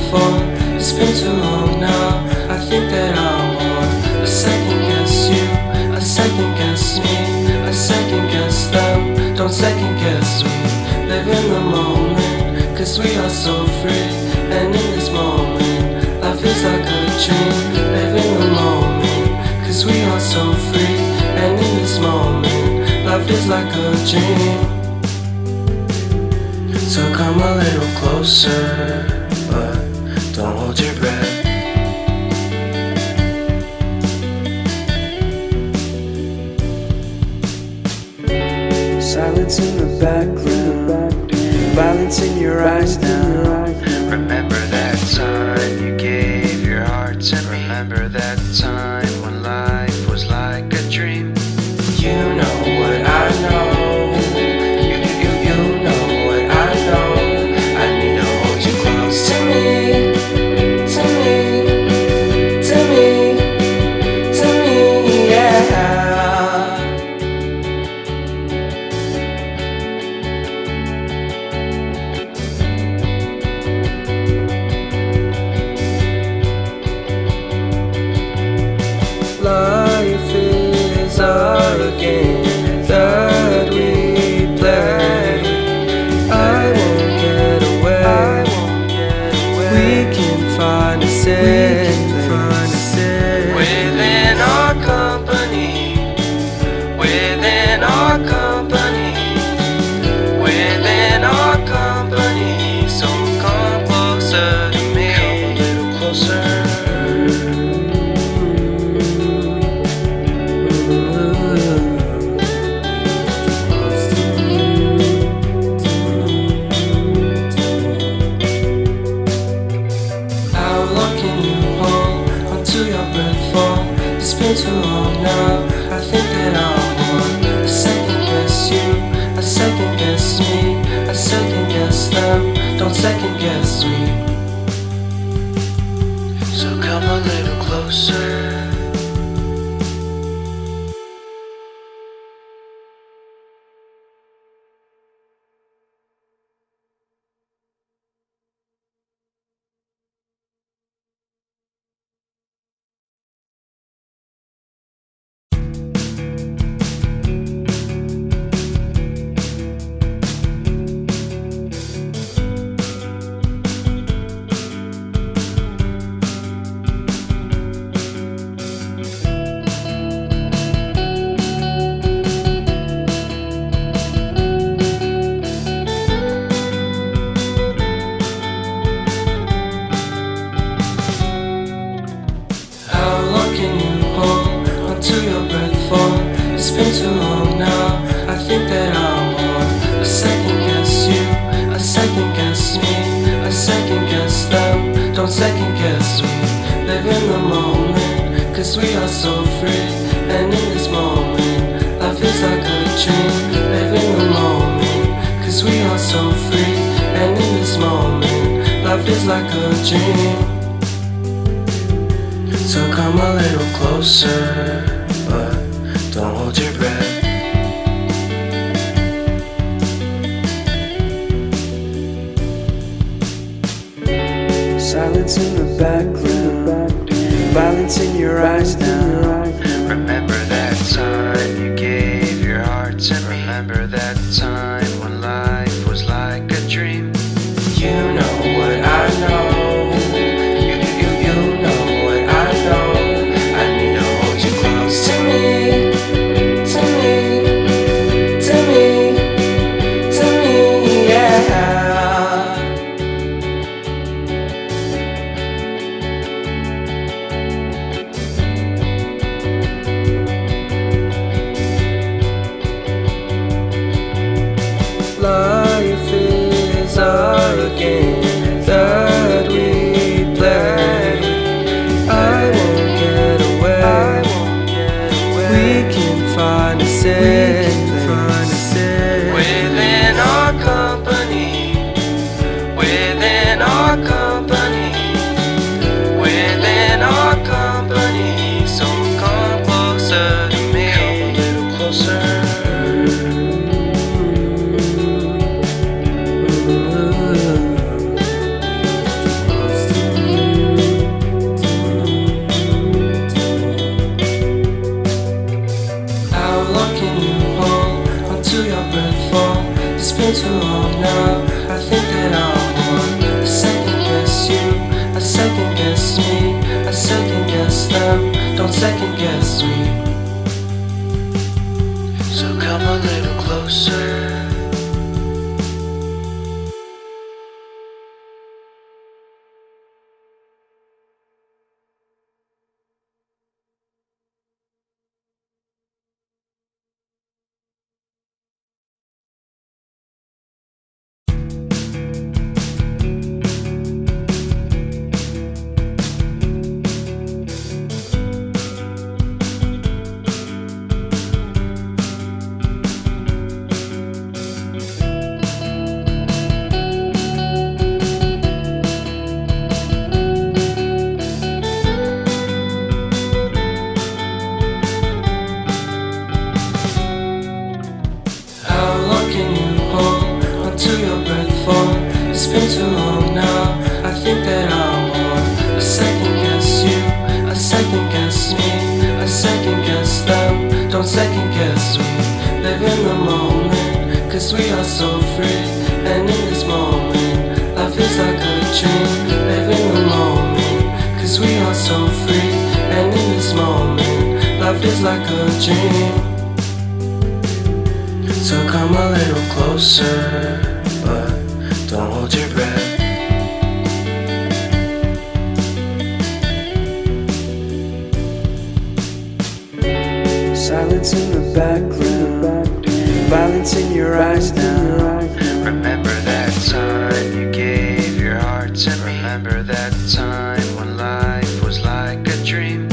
before. It's been too long now. I think that I want. I second guess you, I second guess me, I second guess them. Don't second guess me. Live in the moment, cause we are so free. And in this moment, life is like a dream. Live in the moment, cause we are so free. And in this moment, life is like a dream. So come a little closer, but don't hold your breath. Silence in the background, violence in your eyes now. Remember that time you gave your heart to me. Remember that time when life was like a dream. You know what I know. You know what I know. I need to hold you close to me, to me, to me, to me, yeah. Life is a game that we play. I won't get away. We can find a safe place Within our company, within our company, within our company. So come closer to me, come a little closer. It's been too long now. I think that I want. I second guess you, I second guess me, I second guess them. Don't second guess me. So come a little closer. It's been too long now. I think that I want. I second guess you, I second guess me, I second guess them. Don't second guess me. Live in the moment, cause we are so free. And in this moment, life is like a dream. Live in the moment, cause we are so free. And in this moment, life is like a dream. So come a little closer, but don't hold your breath. Silence in the background, violence in your eyes now. Remember that time you gave your heart to me. Remember that time when life was like a dream. You know what I know. You know what I know. I need to hold you close to me, to me, to me, to me, yeah. second guess me, I second guess them. Don't second guess me. So come a little closer. It's been too long now, I think that I'm on. I second guess you, I second guess me, I second guess them. Don't second guess me. Live in the moment, cause we are so free. And in this moment, life is like a dream. Live in the moment, cause we are so free. And in this moment, life is like a dream. So come a little closer, but don't hold your breath. Silence in the background, violence in your eyes now. Remember that time you gave your heart to me. Remember that time when life was like a dream.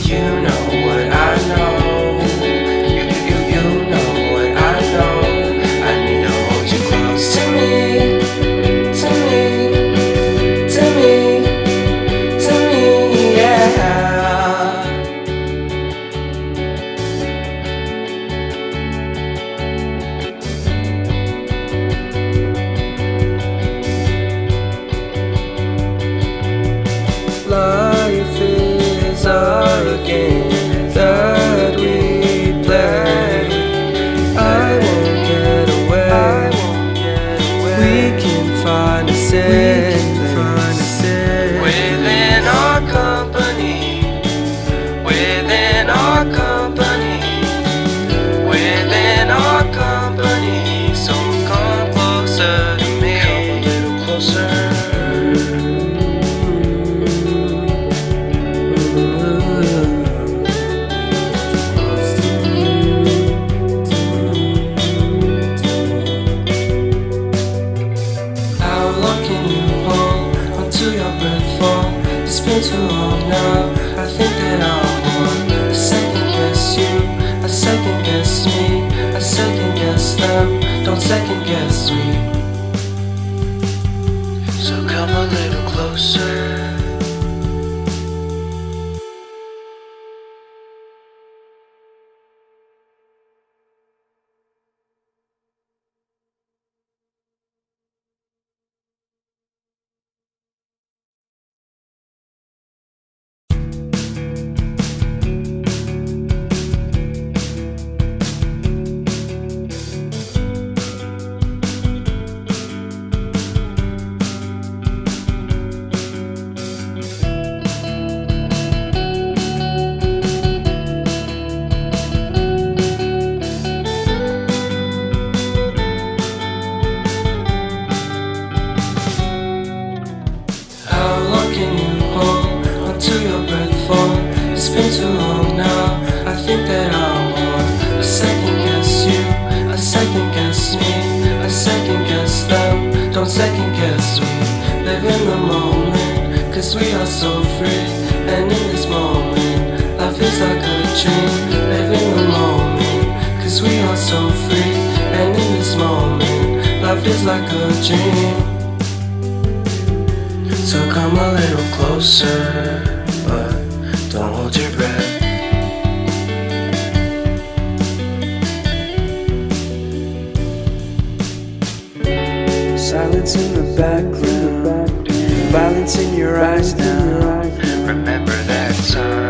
You know what I know. You know what I know. I need to hold you close to me. Life is a game that we play. I won't get away. We can find a safe place within our company. Within our company. Within our company. So come closer to me. Come a little closer. It's been too long now, I think that I'm on. I second guess you, I second guess me, I second guess them. Don't second guess me. So come a little closer. It's been too long now, I think that I'm on. I second guess you, I second guess me, I second guess them. Don't second guess me. Live in the moment, cause we are so free. And in this moment, life is like a dream. Live in the moment, cause we are so free. And in this moment, life is like a dream. So come a little closer, but don't hold your breath. Silence in the background, violence in your eyes now. Remember that time